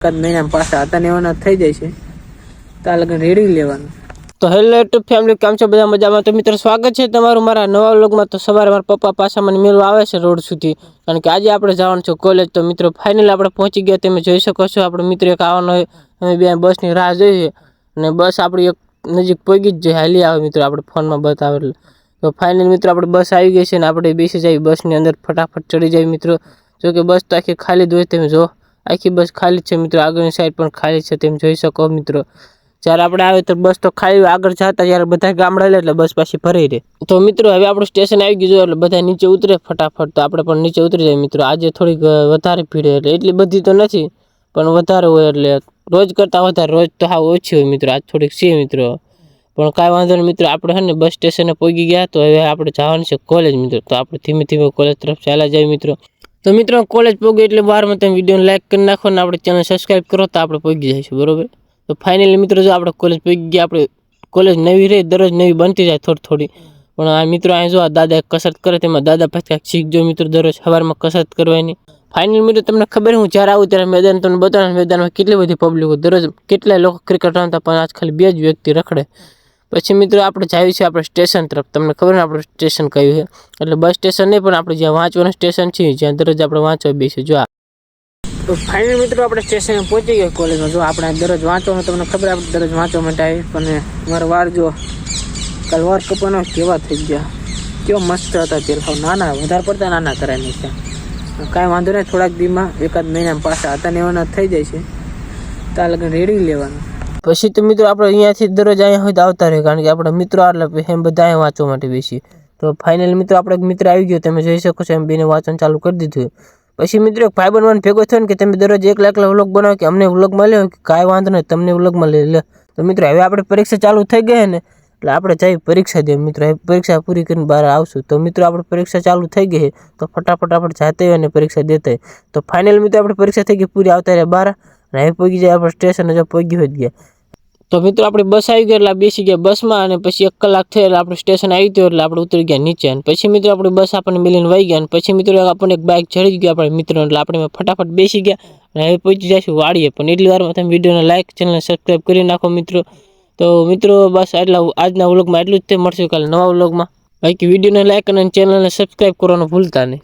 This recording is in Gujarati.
એકાદ મહિનામાં પાછા હતા ને એવાના થઈ જાય છે ત્યાં લગન રેડી લેવાનું. તો હેલો યુટ્યુબ ફેમિલી, કેમ છો બધા મજામાં? તો મિત્રો સ્વાગત છે તમારું મારા નવા વ્લોગમાં. તો સવારે મારા પપ્પા પાછા મને મેળવા આવે છે રોડ સુધી, કારણ કે આજે આપણે જવાનું છે કોલેજ. તો મિત્રો ફાઇનલી આપણે પહોંચી ગયા. તમે જોઈ શકો છો આપણો મિત્ર એક આવવાનો હોય, અમે બે બસની રાહ જોઈએ અને બસ આપણી એક નજીક પહોંચી જ જાય. હાલી આવે મિત્રો, આપણે ફોનમાં બતાવે એટલે. તો ફાઇનલી મિત્રો આપણે બસ આવી ગઈ છે ને આપણે બેસી જાય બસની અંદર, ફટાફટ ચડી જાય મિત્રો. જો કે બસ તો આખી ખાલી જ હોય, તમે જો આખી બસ ખાલી છે મિત્રો. આગળની સાઈડ પણ ખાલી છે, તમે જોઈ શકો મિત્રો. જ્યારે આપણે આવે તો બસ તો ખાલી આગળ જતા જ્યારે બધા ગામડા લે એટલે બસ પાછી ભરાઈ રહે. તો મિત્રો હવે આપણું સ્ટેશન આવી ગયું એટલે બધા નીચે ઉતરે ફટાફટ. તો આપણે પણ નીચે ઉતરી જાય મિત્રો. આજે થોડીક વધારે ભીડ, એટલે એટલી બધી તો નથી પણ વધારે હોય, એટલે રોજ કરતાં વધારે. રોજ તો હા ઓછી હોય મિત્રો, આજ થોડીક છે મિત્રો, પણ કાંઈ વાંધો નહીં મિત્રો. આપણે છે ને બસ સ્ટેશને પહોંચી ગયા. તો હવે આપણે જવાનું છે કોલેજ મિત્રો. તો આપણે ધીમે ધીમે કોલેજ તરફ ચાલ્યા જાય મિત્રો. તો મિત્રો કોલેજ પહોંચી એટલે વારમાં તમે વિડીયોને લાઈક કરી નાખો ને આપણે ચેનલ સબસ્ક્રાઈબ કરો તો આપણે પહોંચી જઈશું બરોબર. તો ફાઇનલી મિત્રો જો આપણે કોલેજ પહોંચી ગયા. આપણે કોલેજ નવી રહી, દરરોજ નવી બનતી જાય થોડી થોડી. પણ આ મિત્રો અહીં જો આ દાદા કસરત કરે, તેમાં દાદા પાસે કાંઈક શીખજો મિત્રો. દરરોજ સવારમાં કસરત કરવાની. ફાઇનલ મિત્રો તમને ખબર, હું જ્યારે આવું ત્યારે મેદાન તમને બતાવું. મેદાનમાં કેટલી બધી પબ્લિક હોય, દરરોજ કેટલાય લોકો ક્રિકેટ રમતા, પણ આજ ખાલી 2 જ વ્યક્તિ રખડે. પછી મિત્રો આપણે જઈએ છીએ આપણે સ્ટેશન તરફ. તમને ખબર ને આપણું સ્ટેશન કયું છે? એટલે બસ સ્ટેશન નહીં, પણ આપણે જ્યાં વાંચવાનું સ્ટેશન છે, જ્યાં દરરોજ આપણે વાંચવા બેસીએ. જો તો ફાઇનલ મિત્રો આપણે સ્ટેશને પહોંચી ગયા કોલેજમાં. જો આપણે દરરોજ વાંચવાનું, તમને ખબર આપણે દરરોજ વાંચવા માટે આવી. પણ મારા વાર જો કાલ વાર કપાનો કેવા થઈ ગયા, કેવો મસ્ત હતા તેલ. નાના વધારે પડતા નાના કરાય નહીં છે. કાંઈ વાંધો નહીં, થોડાક દીમાં એકાદ મહિનામાં પાછા હતા ને એવાના થઈ જાય છે ત્યાં લગન રેડી લેવાનું. પછી તો મિત્રો આપણે અહીંયાથી દરરોજ અહીંયા હોય તો આવતા રહે, કારણ કે આપણા મિત્રો એટલે એમ બધા અહીંયા વાંચવા માટે બેસીએ. તો ફાઇનલ મિત્રો આપણે એક મિત્ર આવી ગયો, તમે જોઈ શકો છો. એમ બેને વાંચન ચાલુ કરી દીધું. પછી મિત્રો એક ભાઈ બનવાનો ભેગો થયો ને કે તમે દરરોજ એકલા વ્લોગ બનાવો, કે અમને વ્લોગમાં લે, કે કાંઈ વાંધો નહીં તમને વ્લોગમાં લે. તો મિત્રો હવે આપણે પરીક્ષા ચાલુ થઈ ગઈ ને, એટલે આપણે જઈ પરીક્ષા દઈએ મિત્રો. હવે પરીક્ષા પૂરી કરીને બહાર આવશું. તો મિત્રો આપણે પરીક્ષા ચાલુ થઈ ગઈ, તો ફટાફટ આપણે જાતે હોય અને પરીક્ષા દેતા. તો ફાઇનલ મિત્રો આપણે પરીક્ષા થઈ ગઈ પૂરી, આવતા રહ્યા બહાર. અને હવે પહોંચી જાય આપણે સ્ટેશને, જો પહોંચી હોય ગયા. તો મિત્રો આપણે બસ આવી ગઈ એટલે બેસી ગયા બસમાં, અને પછી 1 કલાક થઈ એટલે આપણે સ્ટેશન આવી ગયું એટલે આપણે ઉતરી ગયા નીચે. અને પછી મિત્રો આપણે બસ આપણને મિલીને વહી ગયા. અને પછી મિત્રો આપણને એક બાઇક ચડી ગયું આપણે મિત્રો, એટલે આપણે ફટાફટ બેસી ગયા. અને હવે પહોંચી જઈશું વાડીએ. પણ એટલી વારમાં તમે વિડીયોને લાઈક, ચેનલને સબસ્ક્રાઈબ કરી નાખો મિત્રો. તો મિત્રો બસ એટલા આજના વ્લોગમાં એટલું જ તે. મળશું કાલે નવા વ્લોગમાં. બાકી વિડીયોને લાઈક અને ચેનલને સબસ્ક્રાઈબ કરવાનું ભૂલતા નહીં.